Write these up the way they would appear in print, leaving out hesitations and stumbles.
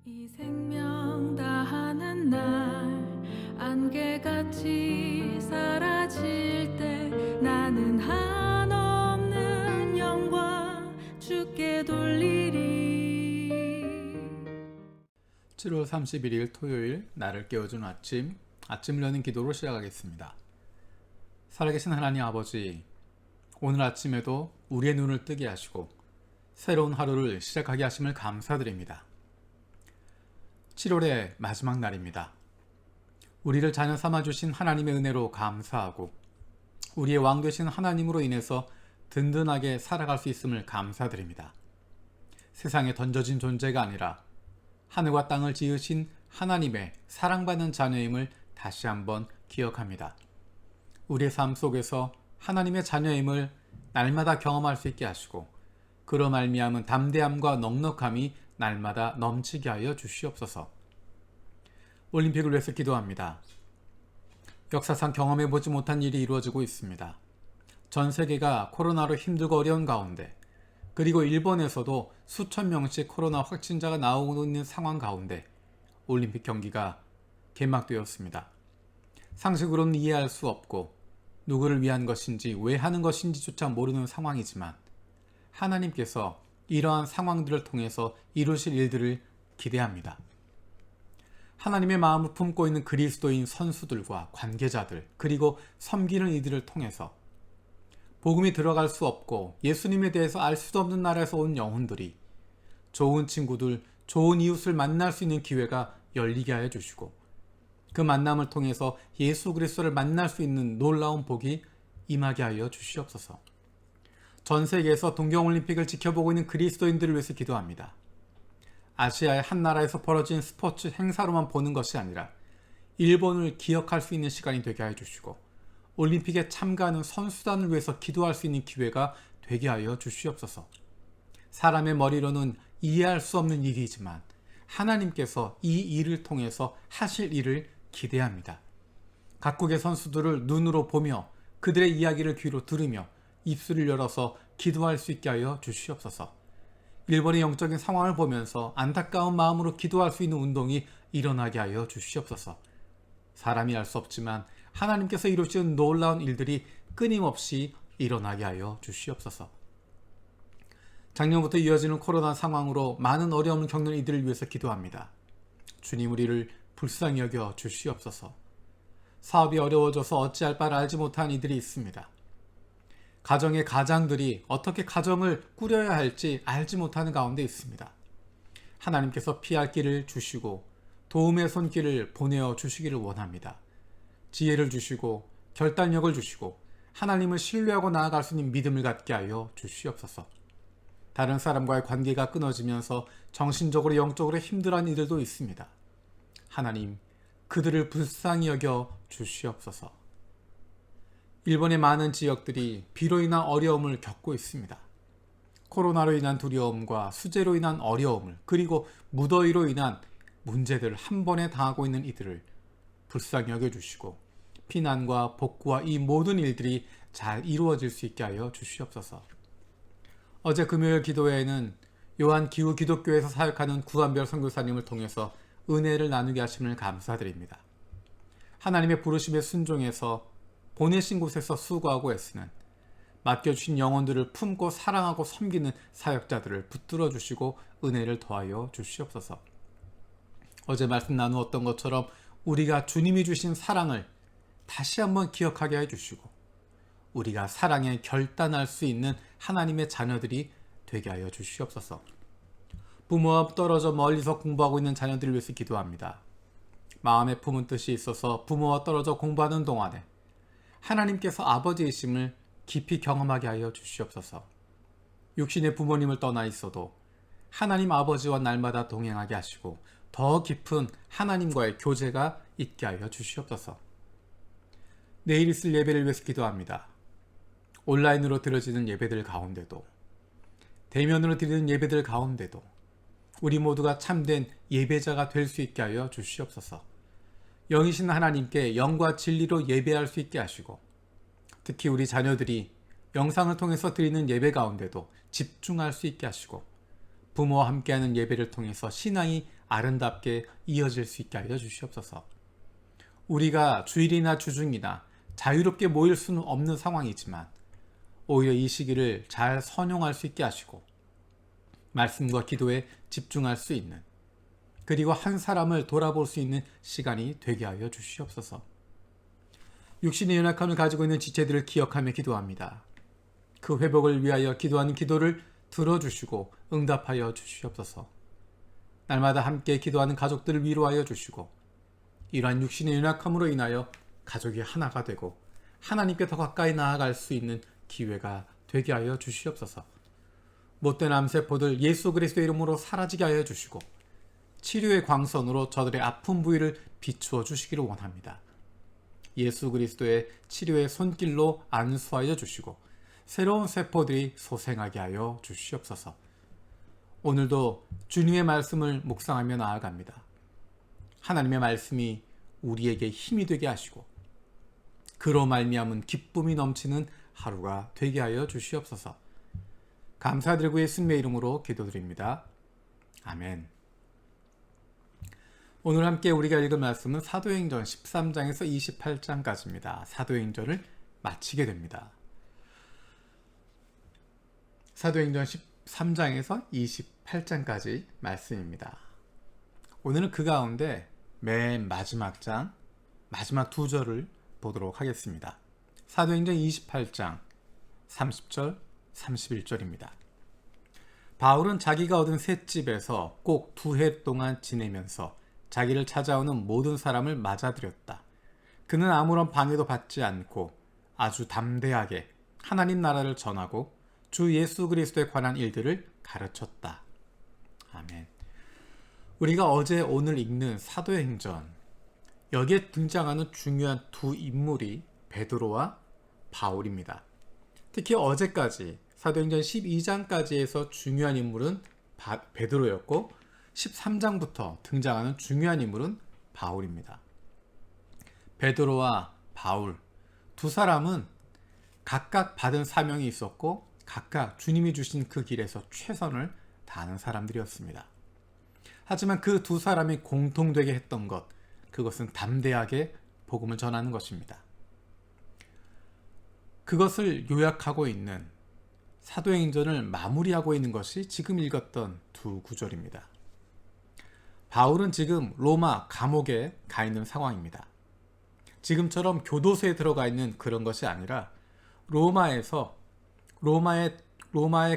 이 생명 다하는 날 안개같이 사라질 때 나는 한없는 영광 주께 돌리리. 7월 31일 토요일 나를 깨워준 아침을 여는 기도로 시작하겠습니다. 살아계신 하나님 아버지, 오늘 아침에도 우리의 눈을 뜨게 하시고 새로운 하루를 시작하게 하심을 감사드립니다. 7월의 마지막 날입니다. 우리를 자녀 삼아주신 하나님의 은혜로 감사하고 우리의 왕 되신 하나님으로 인해서 든든하게 살아갈 수 있음을 감사드립니다. 세상에 던져진 존재가 아니라 하늘과 땅을 지으신 하나님의 사랑받는 자녀임을 다시 한번 기억합니다. 우리의 삶 속에서 하나님의 자녀임을 날마다 경험할 수 있게 하시고 그로 말미암은 담대함과 넉넉함이 날마다 넘치게 하여 주시옵소서. 올림픽을 위해서 기도합니다. 역사상 경험해보지 못한 일이 이루어지고 있습니다. 전 세계가 코로나로 힘들고 어려운 가운데, 그리고 일본에서도 수천 명씩 코로나 확진자가 나오고 있는 상황 가운데 올림픽 경기가 개막되었습니다. 상식으로는 이해할 수 없고 누구를 위한 것인지 왜 하는 것인지조차 모르는 상황이지만 하나님께서 이러한 상황들을 통해서 이루실 일들을 기대합니다. 하나님의 마음을 품고 있는 그리스도인 선수들과 관계자들, 그리고 섬기는 이들을 통해서 복음이 들어갈 수 없고 예수님에 대해서 알 수도 없는 나라에서 온 영혼들이 좋은 친구들, 좋은 이웃을 만날 수 있는 기회가 열리게 하여 주시고 그 만남을 통해서 예수 그리스도를 만날 수 있는 놀라운 복이 임하게 하여 주시옵소서. 전 세계에서 동경올림픽을 지켜보고 있는 그리스도인들을 위해서 기도합니다. 아시아의 한 나라에서 벌어진 스포츠 행사로만 보는 것이 아니라 일본을 기억할 수 있는 시간이 되게 하여 주시고 올림픽에 참가하는 선수단을 위해서 기도할 수 있는 기회가 되게 하여 주시옵소서. 사람의 머리로는 이해할 수 없는 일이지만 하나님께서 이 일을 통해서 하실 일을 기대합니다. 각국의 선수들을 눈으로 보며 그들의 이야기를 귀로 들으며 입술을 열어서 기도할 수 있게 하여 주시옵소서. 일본의 영적인 상황을 보면서 안타까운 마음으로 기도할 수 있는 운동이 일어나게 하여 주시옵소서. 사람이 알 수 없지만 하나님께서 이루시는 놀라운 일들이 끊임없이 일어나게 하여 주시옵소서. 작년부터 이어지는 코로나 상황으로 많은 어려움을 겪는 이들을 위해서 기도합니다. 주님, 우리를 불쌍히 여겨 주시옵소서. 사업이 어려워져서 어찌할 바를 알지 못한 이들이 있습니다. 가정의 가장들이 어떻게 가정을 꾸려야 할지 알지 못하는 가운데 있습니다. 하나님께서 피할 길을 주시고 도움의 손길을 보내어 주시기를 원합니다. 지혜를 주시고 결단력을 주시고 하나님을 신뢰하고 나아갈 수 있는 믿음을 갖게 하여 주시옵소서. 다른 사람과의 관계가 끊어지면서 정신적으로 영적으로 힘들어하는 이들도 있습니다. 하나님, 그들을 불쌍히 여겨 주시옵소서. 일본의 많은 지역들이 비로 인한 어려움을 겪고 있습니다. 코로나로 인한 두려움과 수재로 인한 어려움을, 그리고 무더위로 인한 문제들을 한 번에 당하고 있는 이들을 불쌍히 여겨주시고 피난과 복구와 이 모든 일들이 잘 이루어질 수 있게 하여 주시옵소서. 어제 금요일 기도회에는 요한 기후 기독교에서 사역하는 구한별 선교사님을 통해서 은혜를 나누게 하심을 감사드립니다. 하나님의 부르심에 순종해서 보내신 곳에서 수고하고 애쓰는 맡겨주신 영혼들을 품고 사랑하고 섬기는 사역자들을 붙들어 주시고 은혜를 더하여 주시옵소서. 어제 말씀 나누었던 것처럼 우리가 주님이 주신 사랑을 다시 한번 기억하게 해주시고 우리가 사랑에 결단할 수 있는 하나님의 자녀들이 되게 하여 주시옵소서. 부모와 떨어져 멀리서 공부하고 있는 자녀들을 위해서 기도합니다. 마음에 품은 뜻이 있어서 부모와 떨어져 공부하는 동안에 하나님께서 아버지이심을 깊이 경험하게 하여 주시옵소서. 육신의 부모님을 떠나 있어도 하나님 아버지와 날마다 동행하게 하시고 더 깊은 하나님과의 교제가 있게 하여 주시옵소서. 내일 있을 예배를 위해서 기도합니다. 온라인으로 드려지는 예배들 가운데도 대면으로 드리는 예배들 가운데도 우리 모두가 참된 예배자가 될 수 있게 하여 주시옵소서. 영이신 하나님께 영과 진리로 예배할 수 있게 하시고 특히 우리 자녀들이 영상을 통해서 드리는 예배 가운데도 집중할 수 있게 하시고 부모와 함께하는 예배를 통해서 신앙이 아름답게 이어질 수 있게 하여 주시옵소서. 우리가 주일이나 주중이나 자유롭게 모일 수는 없는 상황이지만 오히려 이 시기를 잘 선용할 수 있게 하시고 말씀과 기도에 집중할 수 있는, 그리고 한 사람을 돌아볼 수 있는 시간이 되게 하여 주시옵소서. 육신의 연약함을 가지고 있는 지체들을 기억하며 기도합니다. 그 회복을 위하여 기도하는 기도를 들어주시고 응답하여 주시옵소서. 날마다 함께 기도하는 가족들을 위로하여 주시고 이러한 육신의 연약함으로 인하여 가족이 하나가 되고 하나님께 더 가까이 나아갈 수 있는 기회가 되게 하여 주시옵소서. 못된 암세포들 예수 그리스도의 이름으로 사라지게 하여 주시고 치료의 광선으로 저들의 아픈 부위를 비추어 주시기를 원합니다. 예수 그리스도의 치료의 손길로 안수하여 주시고 새로운 세포들이 소생하게 하여 주시옵소서. 오늘도 주님의 말씀을 묵상하며 나아갑니다. 하나님의 말씀이 우리에게 힘이 되게 하시고 그로 말미암은 기쁨이 넘치는 하루가 되게 하여 주시옵소서. 감사드리고 예수님의 이름으로 기도드립니다. 아멘. 오늘 함께 우리가 읽은 말씀은 사도행전 13장에서 28장까지입니다. 사도행전을 마치게 됩니다. 사도행전 13장에서 28장까지 말씀입니다. 오늘은 그 가운데 맨 마지막 장, 마지막 두 절을 보도록 하겠습니다. 사도행전 28장 30절, 31절입니다. 바울은 자기가 얻은 새 집에서 꼭 2해 동안 지내면서 자기를 찾아오는 모든 사람을 맞아들였다. 그는 아무런 방해도 받지 않고 아주 담대하게 하나님 나라를 전하고 주 예수 그리스도에 관한 일들을 가르쳤다. 아멘. 우리가 어제 오늘 읽는 사도행전, 여기에 등장하는 중요한 두 인물이 베드로와 바울입니다. 특히 어제까지 사도행전 12장까지에서 중요한 인물은 베드로였고 13장부터 등장하는 중요한 인물은 바울입니다. 베드로와 바울 두 사람은 각각 받은 사명이 있었고 각각 주님이 주신 그 길에서 최선을 다하는 사람들이었습니다. 하지만 그 두 사람이 공통되게 했던 것, 그것은 담대하게 복음을 전하는 것입니다. 그것을 요약하고 있는 사도행전을 마무리하고 있는 것이 지금 읽었던 두 구절입니다. 바울은 지금 로마 감옥에 가 있는 상황입니다. 지금처럼 교도소에 들어가 있는 그런 것이 아니라 로마에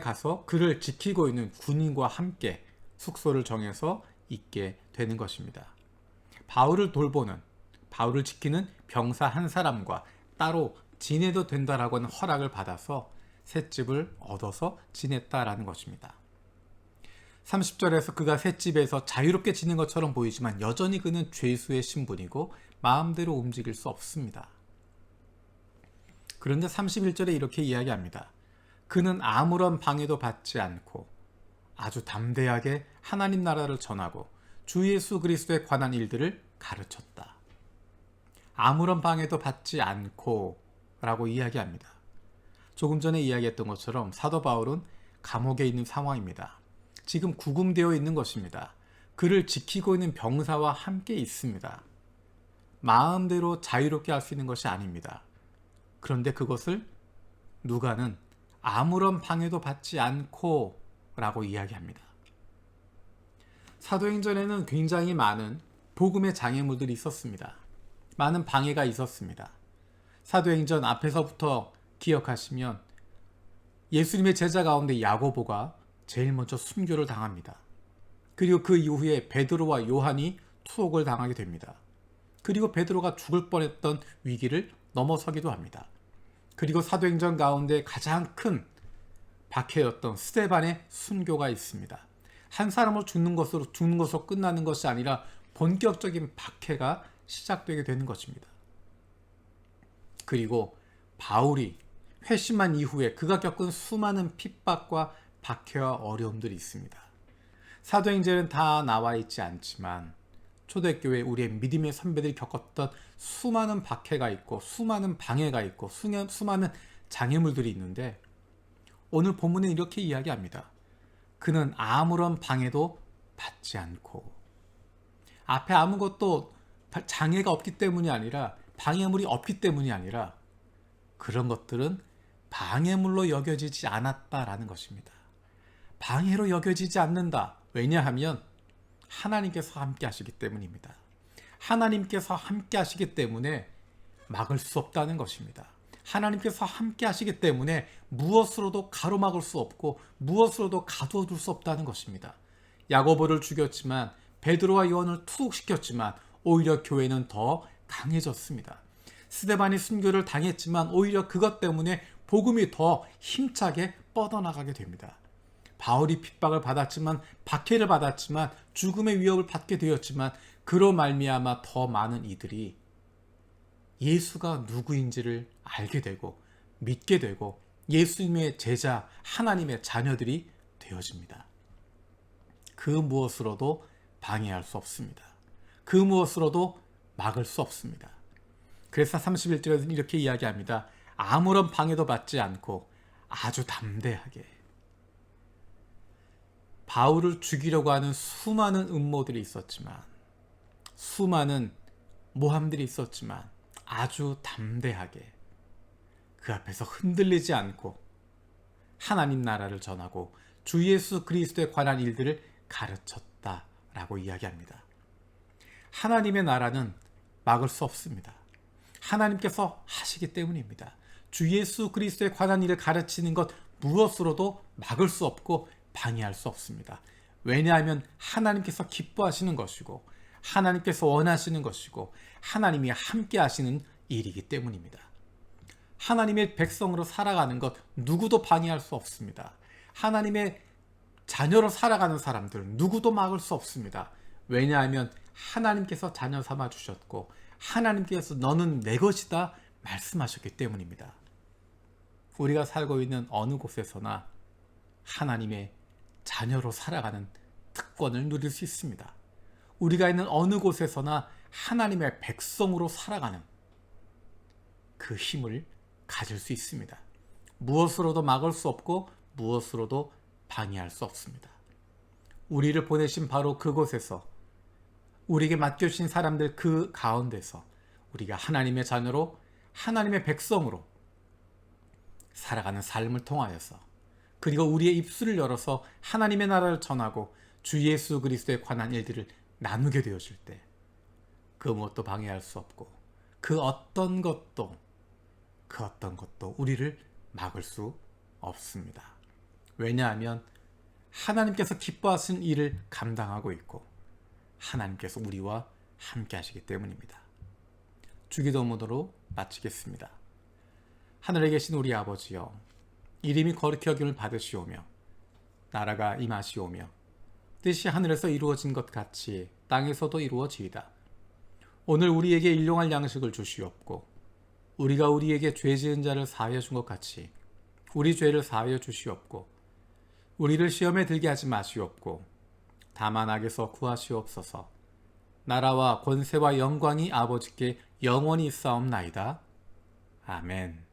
가서 그를 지키고 있는 군인과 함께 숙소를 정해서 있게 되는 것입니다. 바울을 돌보는, 바울을 지키는 병사 한 사람과 따로 지내도 된다라고 하는 허락을 받아서 셋집을 얻어서 지냈다라는 것입니다. 30절에서 그가 셋집에서 자유롭게 지낸 것처럼 보이지만 여전히 그는 죄수의 신분이고 마음대로 움직일 수 없습니다. 그런데 31절에 이렇게 이야기합니다. 그는 아무런 방해도 받지 않고 아주 담대하게 하나님 나라를 전하고 주 예수 그리스도에 관한 일들을 가르쳤다. 아무런 방해도 받지 않고 라고 이야기합니다. 조금 전에 이야기했던 것처럼 사도 바울은 감옥에 있는 상황입니다. 지금 구금되어 있는 것입니다. 그를 지키고 있는 병사와 함께 있습니다. 마음대로 자유롭게 할 수 있는 것이 아닙니다. 그런데 그것을 누가는 아무런 방해도 받지 않고 라고 이야기합니다. 사도행전에는 굉장히 많은 복음의 장애물들이 있었습니다. 많은 방해가 있었습니다. 사도행전 앞에서부터 기억하시면 예수님의 제자 가운데 야고보가 제일 먼저 순교를 당합니다. 그리고 그 이후에 베드로와 요한이 투옥을 당하게 됩니다. 그리고 베드로가 죽을 뻔했던 위기를 넘어서기도 합니다. 그리고 사도행전 가운데 가장 큰 박해였던 스데반의 순교가 있습니다. 한 사람으로 죽는 것으로 끝나는 것이 아니라 본격적인 박해가 시작되게 되는 것입니다. 그리고 바울이 회심한 이후에 그가 겪은 수많은 핍박과 박해와 어려움들이 있습니다. 사도행전은 다 나와 있지 않지만 초대교회 우리의 믿음의 선배들이 겪었던 수많은 박해가 있고 수많은 방해가 있고 수많은 장애물들이 있는데 오늘 본문은 이렇게 이야기합니다. 그는 아무런 방해도 받지 않고, 앞에 아무것도 장애가 없기 때문이 아니라, 방해물이 없기 때문이 아니라 그런 것들은 방해물로 여겨지지 않았다라는 것입니다. 방해로 여겨지지 않는다. 왜냐하면 하나님께서 함께 하시기 때문입니다. 하나님께서 함께 하시기 때문에 막을 수 없다는 것입니다. 하나님께서 함께 하시기 때문에 무엇으로도 가로막을 수 없고 무엇으로도 가두어둘 수 없다는 것입니다. 야고보를 죽였지만, 베드로와 요한을 투옥시켰지만 오히려 교회는 더 강해졌습니다. 스데반이 순교를 당했지만 오히려 그것 때문에 복음이 더 힘차게 뻗어나가게 됩니다. 바울이 핍박을 받았지만, 박해를 받았지만, 죽음의 위협을 받게 되었지만, 그로 말미암아 더 많은 이들이 예수가 누구인지를 알게 되고 믿게 되고 예수님의 제자, 하나님의 자녀들이 되어집니다. 그 무엇으로도 방해할 수 없습니다. 그 무엇으로도 막을 수 없습니다. 그래서 31절에서는 이렇게 이야기합니다. 아무런 방해도 받지 않고 아주 담대하게. 바울을 죽이려고 하는 수많은 음모들이 있었지만, 수많은 모함들이 있었지만 아주 담대하게 그 앞에서 흔들리지 않고 하나님 나라를 전하고 주 예수 그리스도에 관한 일들을 가르쳤다라고 이야기합니다. 하나님의 나라는 막을 수 없습니다. 하나님께서 하시기 때문입니다. 주 예수 그리스도에 관한 일을 가르치는 것 무엇으로도 막을 수 없고 방해할 수 없습니다. 왜냐하면 하나님께서 기뻐하시는 것이고 하나님께서 원하시는 것이고 하나님이 함께 하시는 일이기 때문입니다. 하나님의 백성으로 살아가는 것 누구도 방해할 수 없습니다. 하나님의 자녀로 살아가는 사람들 누구도 막을 수 없습니다. 왜냐하면 하나님께서 자녀 삼아 주셨고 하나님께서 너는 내 것이다 말씀하셨기 때문입니다. 우리가 살고 있는 어느 곳에서나 하나님의 자녀로 살아가는 특권을 누릴 수 있습니다. 우리가 있는 어느 곳에서나 하나님의 백성으로 살아가는 그 힘을 가질 수 있습니다. 무엇으로도 막을 수 없고 무엇으로도 방해할 수 없습니다. 우리를 보내신 바로 그곳에서, 우리에게 맡겨주신 사람들 그 가운데서 우리가 하나님의 자녀로, 하나님의 백성으로 살아가는 삶을 통하여서, 그리고 우리의 입술을 열어서 하나님의 나라를 전하고 주 예수 그리스도에 관한 일들을 나누게 되어질 때 그 무엇도 방해할 수 없고 그 어떤 것도 우리를 막을 수 없습니다. 왜냐하면 하나님께서 기뻐하신 일을 감당하고 있고 하나님께서 우리와 함께 하시기 때문입니다. 주기도문으로 마치겠습니다. 하늘에 계신 우리 아버지여, 이름이 거룩히 여김을 받으시오며 나라가 임하시오며 뜻이 하늘에서 이루어진 것 같이 땅에서도 이루어지이다. 오늘 우리에게 일용할 양식을 주시옵고 우리가 우리에게 죄 지은 자를 사하여 준 것 같이 우리 죄를 사하여 주시옵고 우리를 시험에 들게 하지 마시옵고 다만 악에서 구하시옵소서. 나라와 권세와 영광이 아버지께 영원히 있사옵나이다. 아멘.